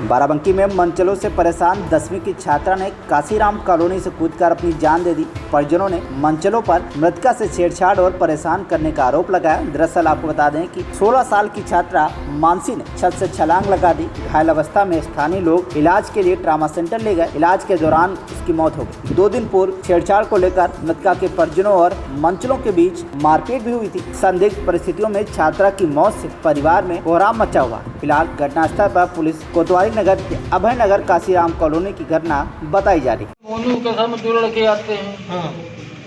बाराबंकी में मनचलों से परेशान 10वीं की छात्रा ने काशीराम कॉलोनी से कूदकर अपनी जान दे दी। परिजनों ने मनचलों पर मृतका से छेड़छाड़ और परेशान करने का आरोप लगाया। दरअसल आपको बता दें कि 16 साल की छात्रा मानसी ने छत से छलांग लगा दी। घायल अवस्था में स्थानीय लोग इलाज के लिए ट्रामा सेंटर ले गए। इलाज के दौरान उसकी मौत हो गई। 2 दिन पूर्व छेड़छाड़ को लेकर मृतका के परिजनों और मनचलों के बीच मारपीट भी हुई थी। संदिग्ध परिस्थितियों में छात्रा की मौत से परिवार में कोहराम मचा हुआ। फिलहाल घटनास्थल पर पुलिस कोतवाली नगर के अभय नगर काशीराम कॉलोनी की घटना बताई जा रही है। मोनू के साथ में 2 लड़के आते हैं। हाँ।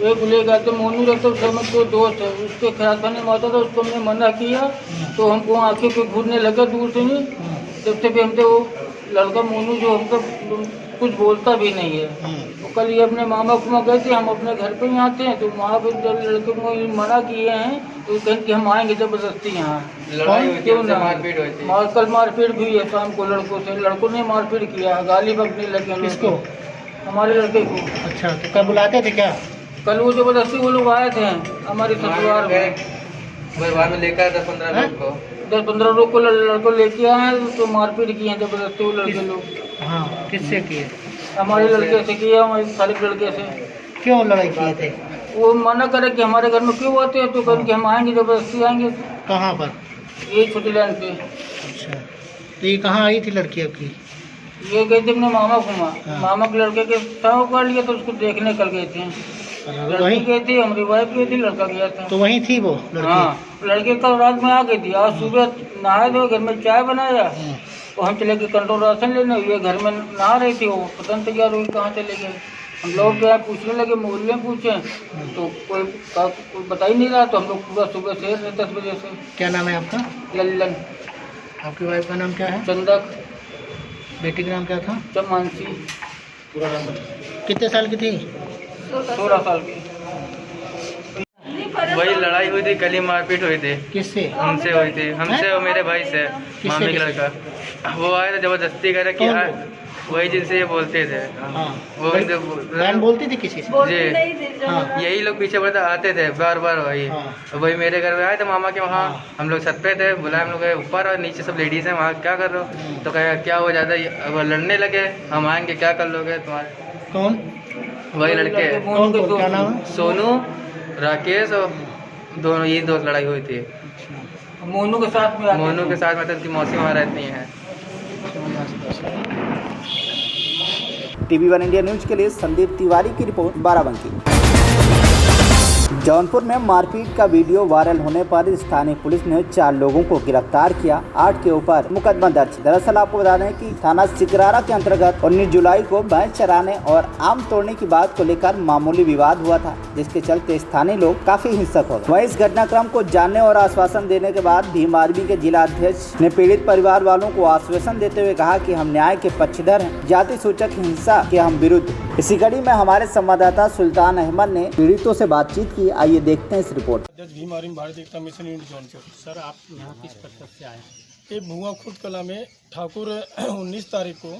एक लेके आते मोनू रहते उसमें 2 दोस्त है। उसके ख्याल खाने में आता था, उसको हमने मना किया तो हमको आंखें पे घूरने लगा दूर से नहीं। जब तक हमसे वो लड़का मोनू जो हमको कुछ बोलता भी नहीं है। तो कल ये अपने मामा कुमा गए थे, हम अपने घर पे ही आते हैं तो वहाँ पे जब लड़के को मना किए हैं तो कहें कि हम आएंगे जबरदस्ती यहाँ। क्यों ना मारपीट हुई थी? कल मारपीट भी है शाम को लड़कों से। लड़कों ने मारपीट किया, गाली बकने लगे। किसको? हमारे लड़के को। अच्छा, तो कल बुलाते थे क्या? कल वो जबरदस्ती वो लोग आए थे हमारे ससुराल में लेकर 10-15 लोग को 10-15 लोग को लड़को लेके आए हैं तो मारपीट किए हैं जबरदस्ती वो लड़के लोग। हाँ, किससे किए? हमारे लड़के से किया, हमारे साले लड़के से। क्यों लड़ाई किए थे? वो मना करे कि हमारे घर में क्यों आते हैं तो कहें कि हम आएंगे जबरदस्ती आएंगे। कहाँ पर? ये छोटी लाइन पे। अच्छा, तो ये कहाँ आई थी लड़की आपकी? ये गए थे अपने मामा कुमा। हाँ। मामा के लड़के के साव कर लिया तो उसको देखने कल गए थे। लड़की गई थी, हमारी वाइफ गई थी, लड़का गया था। तो वहीं थी वो लड़की? हाँ, लड़के कल रात में आ गई थी। आज सुबह नहाए थे, घर में चाय बनाया तो हम चले गए कंट्रोल राशन लेने। ये घर में नहा रही थी, वो पता नहीं तैयार हुई कहाँ चले गए। हम लोग क्या पूछने लगे, मोहल्ले में पूछे तो कोई बता ही नहीं रहा। तो हम लोग पूरा सुबह से 10 बजे से। क्या नाम है आपका? लल्लन। आपकी वाइफ का नाम क्या है? चंदक। बेटी का नाम क्या था? चमानसी। कितने साल की थी? 16 साल की। वही लड़ाई हुई थी, गली मारपीट हुई थी। किससे? हमसे हुई थी, हमसे और मेरे भाई से। मामी का लड़का वो आए थे जबरदस्ती करे कि वही जिनसे ये बोलते थे। हाँ। वो बहन बोलती थी किसी से? जी हाँ। यही लोग पीछे पड़ते आते थे बार बार वही। हाँ। वही मेरे घर में आए थे मामा के वहाँ। हाँ। हम लोग छत पे थे, बुलाए हम लोग ऊपर और नीचे सब लेडीज हैं वहाँ, क्या कर रहे हो? तो कहे क्या हो जाता है, वो लड़ने लगे। हम आएंगे क्या कर लोगे तुम्हारे? कौन? वही लड़के। क्या नाम है? सोनू, राकेश और दोनों, ये 2 लड़ाई हुई थी। मोनू के साथ में मतलब उनकी मौसी वहाँ रहती हैं। TV1 इंडिया न्यूज के लिए संदीप तिवारी की रिपोर्ट, बाराबंकी। जौनपुर में मारपीट का वीडियो वायरल होने पर स्थानीय पुलिस ने 4 लोगों को गिरफ्तार किया। 8 के ऊपर मुकदमा दर्ज। दरअसल आपको बता दें कि थाना सिकरारा के अंतर्गत 19 जुलाई को भैंस चराने और आम तोड़ने की बात को लेकर मामूली विवाद हुआ था, जिसके चलते स्थानीय लोग काफी हिंसक हो गए। वहीं इस घटनाक्रम को जानने और आश्वासन देने के बाद भीम आर्मी के जिला अध्यक्ष ने पीड़ित परिवार वालों को आश्वासन देते हुए कहा कि हम न्याय के पक्षधर हैं, जाति सूचक हिंसा के हम विरुद्ध। इसी कड़ी में हमारे संवाददाता सुल्तान अहमद ने पीड़ितों से बातचीत की। आइए देखते हैं इस रिपोर्ट। भीम आर्मी भारतीय एकता मिशन यूनिट जौनपुर। सर, आप यहाँ किस पर्पज से आए? ये भुआ खुर्द कला में ठाकुर 19 तारीख को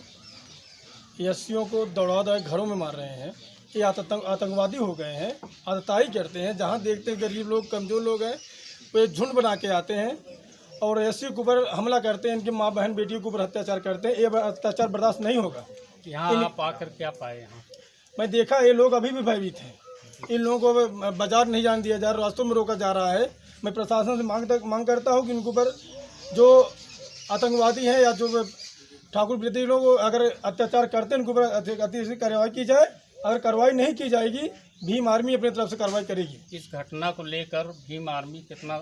एससीओ को दौड़ा घरों में मार रहे हैं। ये आतंकवादी हो गए हैं, आतताई करते हैं। जहाँ देखते हैं गरीब लोग, कमज़ोर लोग हैं, वो एक झुंड बना के आते हैं और एससी के ऊपर हमला करते हैं। इनकी माँ बहन बेटियों के ऊपर अत्याचार करते हैं। ये अत्याचार बर्दाश्त नहीं होगा। यहाँ आप आकर क्या पाए? यहाँ मैं देखा ये लोग अभी भी भयभीत हैं। इन लोगों को बाजार नहीं जाने दिया जा रहा, रास्तों में रोका जा रहा है। मैं प्रशासन से मांग करता हूँ कि इनके ऊपर जो आतंकवादी हैं या जो ठाकुर विरोधी लोग अगर अत्याचार करते हैं, इनके ऊपर अति कार्रवाई की जाए। अगर कार्रवाई नहीं की जाएगी, भीम आर्मी अपनी तरफ से कार्रवाई करेगी। इस घटना को लेकर भीम आर्मी कितना,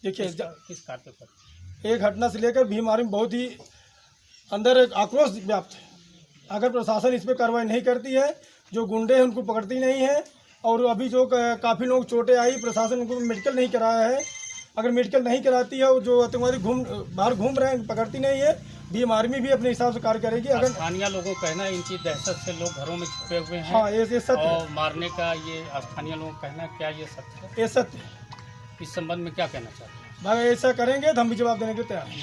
देखिए किस कार्य पर? एक घटना से लेकर भीम आर्मी बहुत ही अंदर एक आक्रोश व्याप्त है। अगर प्रशासन इस पर कार्रवाई नहीं करती है, जो गुंडे हैं उनको पकड़ती नहीं है, और अभी जो काफ़ी लोग चोटें आई, प्रशासन उनको मेडिकल नहीं कराया है। अगर मेडिकल नहीं कराती है, जो आतंकवादी बाहर घूम रहे हैं, पकड़ती नहीं है, भीम आर्मी भी अपने हिसाब से कार्य करेगी। अगर स्थानीय लोगों का कहना है इनकी दहशत से लोग घरों में छुपे हुए हैं। हाँ, ये सत्य और मारने का ये स्थानीय लोगों का कहना, क्या ये सत्य है? ये सत्य है। इस संबंध में क्या कहना चाहते हैं? भाई ऐसा करेंगे तो हम भी जवाब देने के तैयार हैं।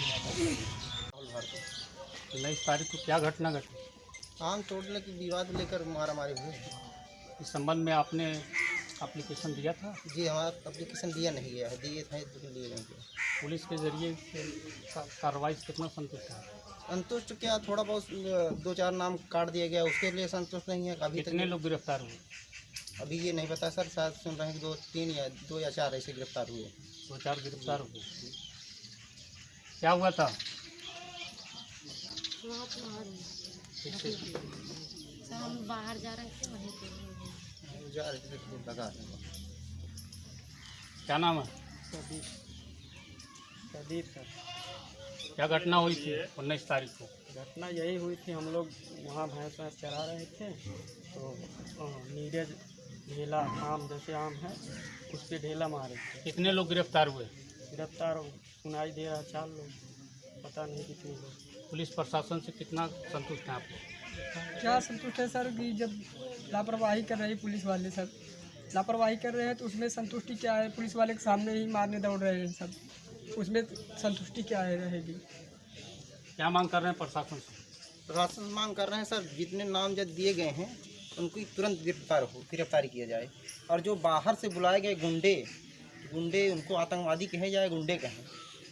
19 तारीख को क्या घटना घटी? आम तोड़ने की विवाद लेकर मारामारी हुई। इस संबंध में आपने एप्लीकेशन दिया था? जी, हमारा एप्लीकेशन दिया नहीं गया है। दिए थे लेकिन लिए नहीं गए। पुलिस के जरिए कार्रवाई से कितना संतुष्ट है? संतुष्ट क्या, थोड़ा बहुत 2-4 नाम काट दिया गया, उसके लिए संतुष्ट नहीं है अभी तक। कितने लोग गिरफ्तार हुए? अभी ये नहीं पता सर, शायद सुन रहे हैं कि 2 या 4 ऐसे गिरफ्तार हुए। 2-4 गिरफ्तार हुए। क्या हुआ था? सर हम बाहर जा रहे थे वहीं पे जा रहे थे तो लगा रहे हैं। क्या नाम है? प्रदीप सर। क्या घटना हुई थी 19 तारीख को? घटना यही हुई थी, हम लोग वहाँ भैंस चरा रहे थे तो नीरज ढेला आम, जैसे आम है उस पर ढेला मारे थे। कितने लोग गिरफ्तार हुए? गिरफ्तार सुनाई दे रहा 4 लोग, पता नहीं कितने लोग। पुलिस प्रशासन से कितना संतुष्ट हैं आप लोग? क्या संतुष्ट है सर कि जब लापरवाही कर रहे हैं पुलिस वाले, सब लापरवाही कर रहे हैं तो उसमें संतुष्टि क्या है? पुलिस वाले के सामने ही मारने दौड़ रहे हैं सब, उसमें संतुष्टि क्या है रहेगी? क्या मांग कर रहे हैं प्रशासन से? प्रशासन मांग कर रहे हैं सर, जितने नामजद दिए गए हैं उनकी तुरंत गिरफ्तारी किया जाए, और जो बाहर से बुलाए गए गुंडे उनको आतंकवादी कहे जाए, गुंडे कहें,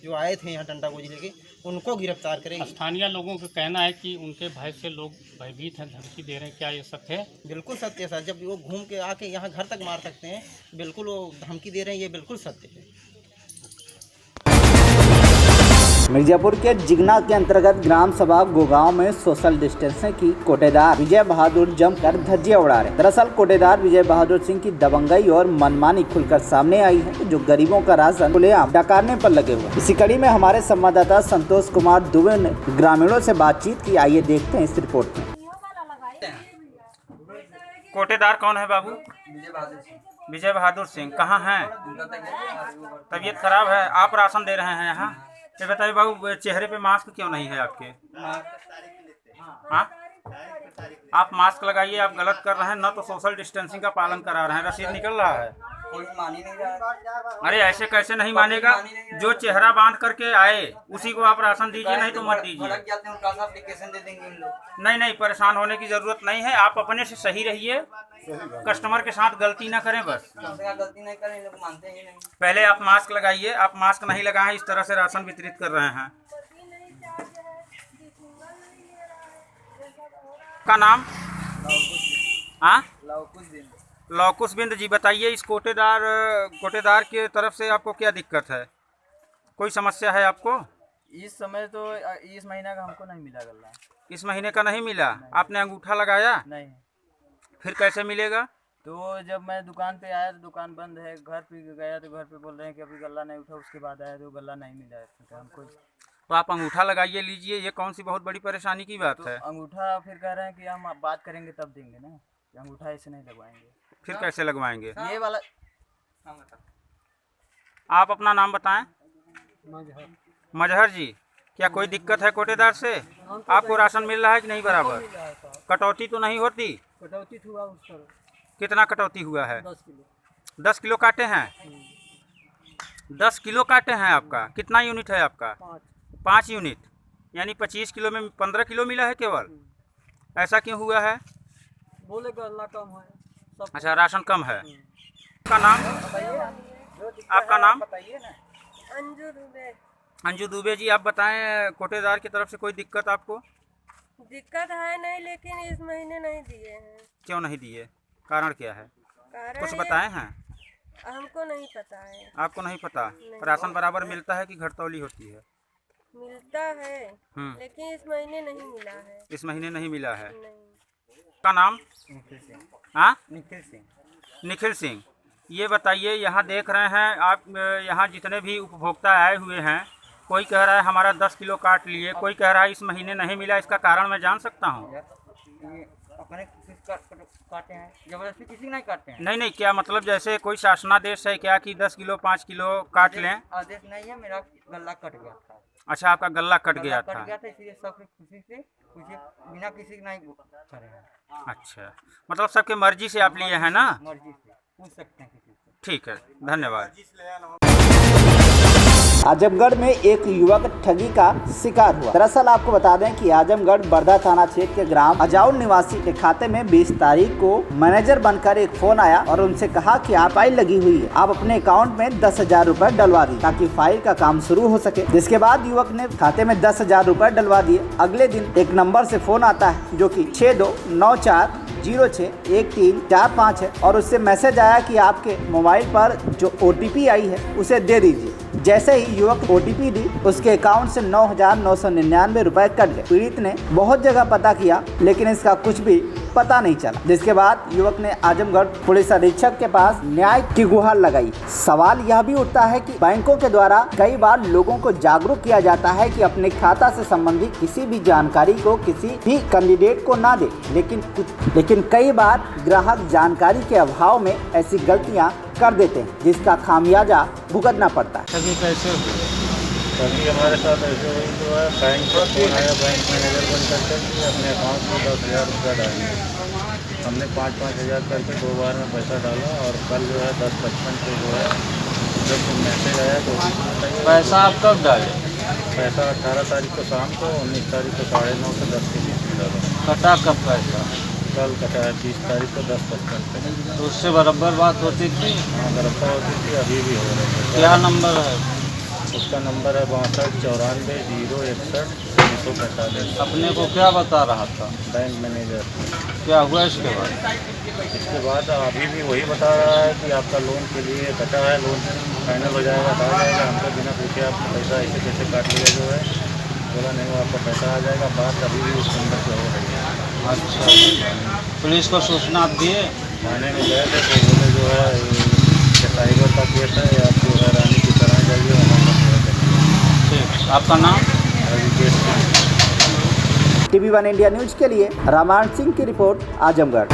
जो आए थे यहाँ डंडागोजी लेके, उनको गिरफ्तार करें। स्थानीय लोगों का कहना है कि उनके भय से लोग भयभीत हैं, धमकी दे रहे हैं, क्या ये सत्य है? बिल्कुल सत्य है सर, जब वो घूम के आके यहाँ घर तक मार सकते हैं, बिल्कुल वो धमकी दे रहे हैं, ये बिल्कुल सत्य है। मिर्जापुर के जिगना के अंतर्गत ग्राम सभा गोगांव में सोशल डिस्टेंसिंग की कोटेदार विजय बहादुर जमकर धज्जियां उड़ा रहे। दरअसल कोटेदार विजय बहादुर सिंह की दबंगई और मनमानी खुलकर सामने आई है, जो गरीबों का राशन खुलेआम डकारने पर लगे हुए। इसी कड़ी में हमारे संवाददाता संतोष कुमार दुबे ने ग्रामीणों से बातचीत की। आइए देखते हैं इस रिपोर्ट में। कोटेदार कौन है बाबू? विजय बहादुर सिंह। कहाँ हैं? तबीयत खराब है, आप राशन दे रहे हैं यहाँ? ये बताइए बाबू, चेहरे पे मास्क क्यों नहीं है आपके? हाँ, आप मास्क लगाइए, आप गलत कर रहे हैं, न तो सोशल डिस्टेंसिंग का पालन करा रहे हैं। रसीद निकल रहा है, कोई मान ही नहीं रहा। अरे ऐसे कैसे नहीं मानेगा? जो चेहरा बांध करके आए उसी को आप राशन दीजिए, नहीं तो मत दीजिए। एप्लीकेशन दे देंगे इन लोग। नहीं, परेशान होने की जरूरत नहीं है, आप अपने से सही रहिए, कस्टमर के साथ गलती ना करें बस। गलती नहीं करें, लोग मानते ही नहीं। पहले आप मास्क लगाइए, आप मास्क नहीं लगाए, इस तरह से राशन वितरित कर रहे हैं। का नाम? हाँ, लौकुश बिंद जी। बताइए, इस कोटेदार के तरफ से आपको क्या दिक्कत है? कोई समस्या है आपको? इस समय तो इस महीने का हमको नहीं मिला गल्ला। इस महीने का नहीं मिला? आपने अंगूठा लगाया? नहीं। फिर कैसे मिलेगा? तो जब मैं दुकान पे आया तो दुकान बंद है, घर पे गया तो घर पे बोल रहे हैं कि अभी गल्ला नहीं उठा, उसके बाद आया तो गल्ला नहीं मिला है तो हमको। तो आप अंगूठा लगाइए, लीजिए, ये कौन सी बहुत बड़ी परेशानी की बात है? अंगूठा फिर कह रहे हैं कि हम बात करेंगे तब देंगे ना, अंगूठा ऐसे नहीं लगवाएंगे। फिर कैसे लगवाएंगे? ये वाला आप अपना नाम बताएं। मजहर जी। क्या कोई दिक्कत है कोटेदार से? आपको राशन मिल रहा है कि नहीं बराबर? कटौती तो नहीं होती? कटौती हुआ उस पर कितना कटौती हुआ है? 10 किलो। 10 किलो काटे हैं? 10 किलो काटे हैं आपका? कितना यूनिट है आपका? 5 यूनिट, यानी 25 किलो में 15 किलो मिला है केवल। ऐसा क्यों हुआ है? बोले गल्ला कम है सब। अच्छा, राशन कम है। आपका नाम? आपका नाम? अंजू दुबे। अंजू दुबे जी। आप बताएं, कोटेदार की तरफ से कोई दिक्कत आपको? दिक्कत है नहीं, लेकिन इस महीने नहीं दिए हैं। क्यों नहीं दिए? कारण क्या है? कारण कुछ ये- बताए हैं? हमको नहीं पता है। आपको नहीं पता? राशन बराबर मिलता है कि घटतौली होती है? मिलता है लेकिन इस महीने नहीं मिला है। इस महीने नहीं मिला है। नहीं। का नाम? हाँ, निखिल सिंह। निखिल सिंह। ये बताइए, यहाँ देख रहे हैं आप, यहाँ जितने भी उपभोक्ता आए हुए हैं, कोई कह रहा है हमारा 10 किलो काट लिए, कोई कह रहा है इस महीने नहीं मिला। इसका कारण मैं जान सकता हूँ? अपने काटे हैं, जबरदस्ती किसी नहीं काटते हैं। नहीं, क्या मतलब, जैसे कोई शासनादेश है क्या कि 10 किलो 5 किलो काट लें? आदेश नहीं है, मेरा गल्ला कट गया था। अच्छा, आपका गल्ला कट गया था। इसलिए सब खुशी से कुछ बिना किसी नहीं करे हैं। अच्छा, मतलब सबके मर्जी से आप लिए हैं ना? मर्जी से पूछ सकते हैं किसी से। ठीक है, धन्यवाद। आजमगढ़ में एक युवक ठगी का शिकार हुआ। दरअसल आपको बता दें कि आजमगढ़ बर्दा थाना क्षेत्र के ग्राम अजाउल निवासी के खाते में 20 तारीख को मैनेजर बनकर एक फोन आया और उनसे कहा कि आप फाइल लगी हुई है, आप अपने अकाउंट में 10,000 रुपए डलवा दी ताकि फाइल का काम शुरू हो सके। जिसके बाद युवक ने खाते में 10,000 रुपए डलवा दिए। अगले दिन एक नंबर से फोन आता है जो कि 6294061345 है और उससे मैसेज आया कि आपके मोबाइल पर जो OTP आई है उसे दे दीजिए। जैसे ही युवक OTP दी, उसके अकाउंट से 9,999 रुपए कट गए। पीड़ित ने बहुत जगह पता किया लेकिन इसका कुछ भी पता नहीं चला। जिसके बाद युवक ने आजमगढ़ पुलिस अधीक्षक के पास न्याय की गुहार लगाई। सवाल यह भी उठता है कि बैंकों के द्वारा कई बार लोगों को जागरूक किया जाता है कि अपने खाता से संबंधित किसी भी जानकारी को किसी भी कैंडिडेट को ना दे, लेकिन कई बार ग्राहक जानकारी के अभाव में ऐसी गलतियां कर देते हैं जिसका खामियाजा भुगतना पड़ता है। कभी हमारे साथ ऐसे हुई तो है, बैंक का फोन आया, बैंक मैनेजर बन करके अपने अकाउंट में 10,000 रुपया डालेंगे। हमने 5-5 हज़ार करके 2 बार में पैसा डाला और कल जो है 10:55 को जो है जब मैसेज आया तो पैसा आप कब डाले? पैसा 18 तारीख को शाम को, 19 तारीख को 9:30 से 10 के बीच में डाला। कटा कब पैसा? कल कटा है 30 तारीख को 10:55 पे। तो उससे बराबर बात होती थी? हाँ, बराबर होती थी, अभी भी हो रही है। क्या नंबर है उसका? नंबर है 6294 061 अपने को क्या बता रहा था बैंक मैनेजर? क्या हुआ इसके बाद? इसके बाद अभी भी वही बता रहा है कि आपका लोन के लिए कटा है, लोन फाइनल हो जाएगा, आ जाएगा। हमको बिना पूछे आपका पैसा ऐसे कैसे काट लिया जो है, बोला नहीं आपका पैसा आ जाएगा। बात अभी भी उस नंबर से हो रही है। अच्छा, पुलिस को सूचना आप दिए? थाने में गए थे तो बोले जो है साइबर का केस है, आप जो है रानी की तरह जाइए वहाँ पर। ठीक, आपका नाम? TV1 इंडिया न्यूज के लिए रामायण सिंह की रिपोर्ट, आजमगढ़।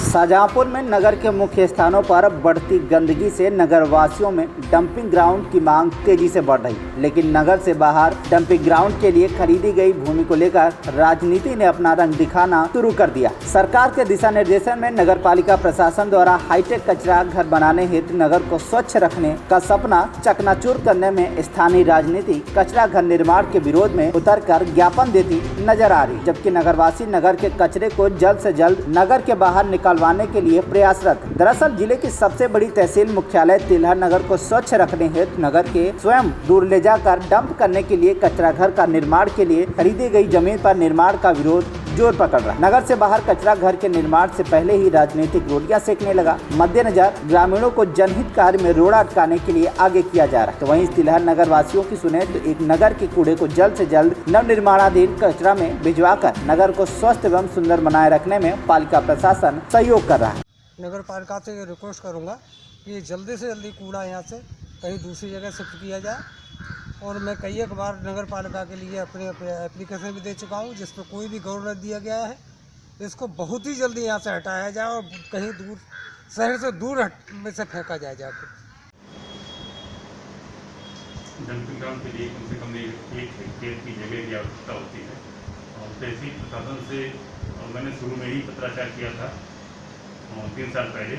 शाहजहांपुर में नगर के मुख्य स्थानों पर बढ़ती गंदगी से नगर वासियों में डंपिंग ग्राउंड की मांग तेजी से बढ़ रही, लेकिन नगर से बाहर डंपिंग ग्राउंड के लिए खरीदी गई भूमि को लेकर राजनीति ने अपना रंग दिखाना शुरू कर दिया। सरकार के दिशा निर्देशन में नगर पालिका प्रशासन द्वारा हाईटेक कचरा घर बनाने हेतु नगर को स्वच्छ रखने का सपना चकनाचूर करने में स्थानीय राजनीति कचरा घर निर्माण के विरोध में उतरकर ज्ञापन देती नजर आ रही, जबकि नगरवासी नगर के कचरे को जल्द से जल्द नगर के बाहर निकालवाने के लिए प्रयासरत। दरअसल जिले की सबसे बड़ी तहसील मुख्यालय तिलहर नगर को स्वच्छ रखने हेतु नगर के स्वयं दूर ले जाकर डंप करने के लिए कचरा घर का निर्माण के लिए खरीदी गई जमीन पर निर्माण का विरोध जोर पकड़ रहा है। नगर से बाहर कचरा घर के निर्माण से पहले ही राजनीतिक रोटियां सेकने लगा। मद्देनजर ग्रामीणों को जनहित कार्य में रोड़ा अटकाने के लिए आगे किया जा रहा है। तो वहीं तिलहर नगर वासियों की सुने तो एक नगर के कूड़े को जल्द से जल्द नव निर्माणाधीन कचरा में भिजवाकर नगर को स्वस्थ एवं सुंदर बनाए रखने में पालिका प्रशासन सहयोग कर रहा है। नगर पालिका से रिक्वेस्ट करूँगा कि जल्दी से जल्दी कूड़ा यहाँ से कहीं दूसरी जगह शिफ्ट किया जाए। और मैं कई एक बार नगर पालिका के लिए अपने एप्लीकेशन भी दे चुका हूँ जिस पर कोई भी गौर न दिया गया है। इसको बहुत ही जल्दी यहाँ से हटाया जाए और कहीं दूर शहर से दूर में से फेंका जाए जाकर। डंपिंग ग्राउंड के लिए कम से कम 1 हेक्टेयर की जगह की आवश्यकता होती है और तहसील प्रशासन से मैंने शुरू में ही पत्राचार किया था 3 साल पहले।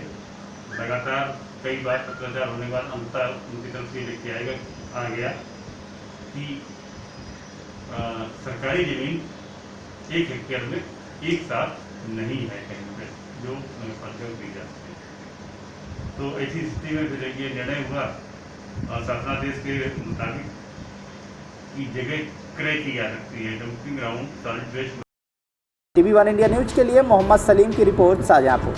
लगातार कई बार पत्राचार होने के बाद अंततः उनकी तरफ से लिख के आ गया कि सरकारी ज़मीन 1 हेक्टेयर में एक साथ नहीं है कहीं पर जो नगरपालिका को दी जा सके। तो ऐसी स्थिति में फिर ये निर्णय हुआ शासनादेश के मुताबिक की जगह क्रय की जा सकती है dumping ground solid waste. TV1 India news के लिए मोहम्मद सलीम की रिपोर्ट, शाहजहांपुर।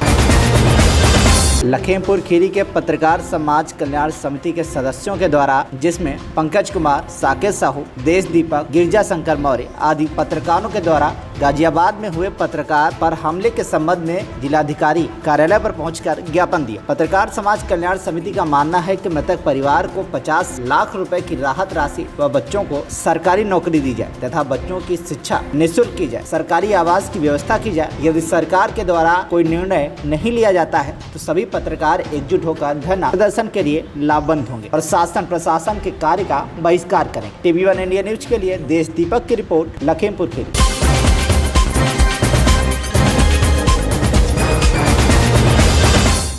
लखीमपुर खीरी के पत्रकार समाज कल्याण समिति के सदस्यों के द्वारा, जिसमें पंकज कुमार, साकेत साहू, देश दीपक, गिरजा शंकर मौर्य आदि पत्रकारों के द्वारा गाजियाबाद में हुए पत्रकार पर हमले के संबंध में जिलाधिकारी कार्यालय पर पहुंचकर ज्ञापन दिया। पत्रकार समाज कल्याण समिति का मानना है कि मृतक परिवार को 50 लाख रुपए की राहत राशि व बच्चों को सरकारी नौकरी दी जाए तथा बच्चों की शिक्षा निःशुल्क की जाए, सरकारी आवास की व्यवस्था की जाए। यदि सरकार के द्वारा कोई निर्णय नहीं लिया जाता है तो सभी पत्रकार एकजुट होकर धरना प्रदर्शन के लिए लामबंद होंगे और शासन प्रशासन के कार्य का बहिष्कार करेंगे। TV1 इंडिया न्यूज के लिए देश दीपक की रिपोर्ट, लखीमपुर खीरी।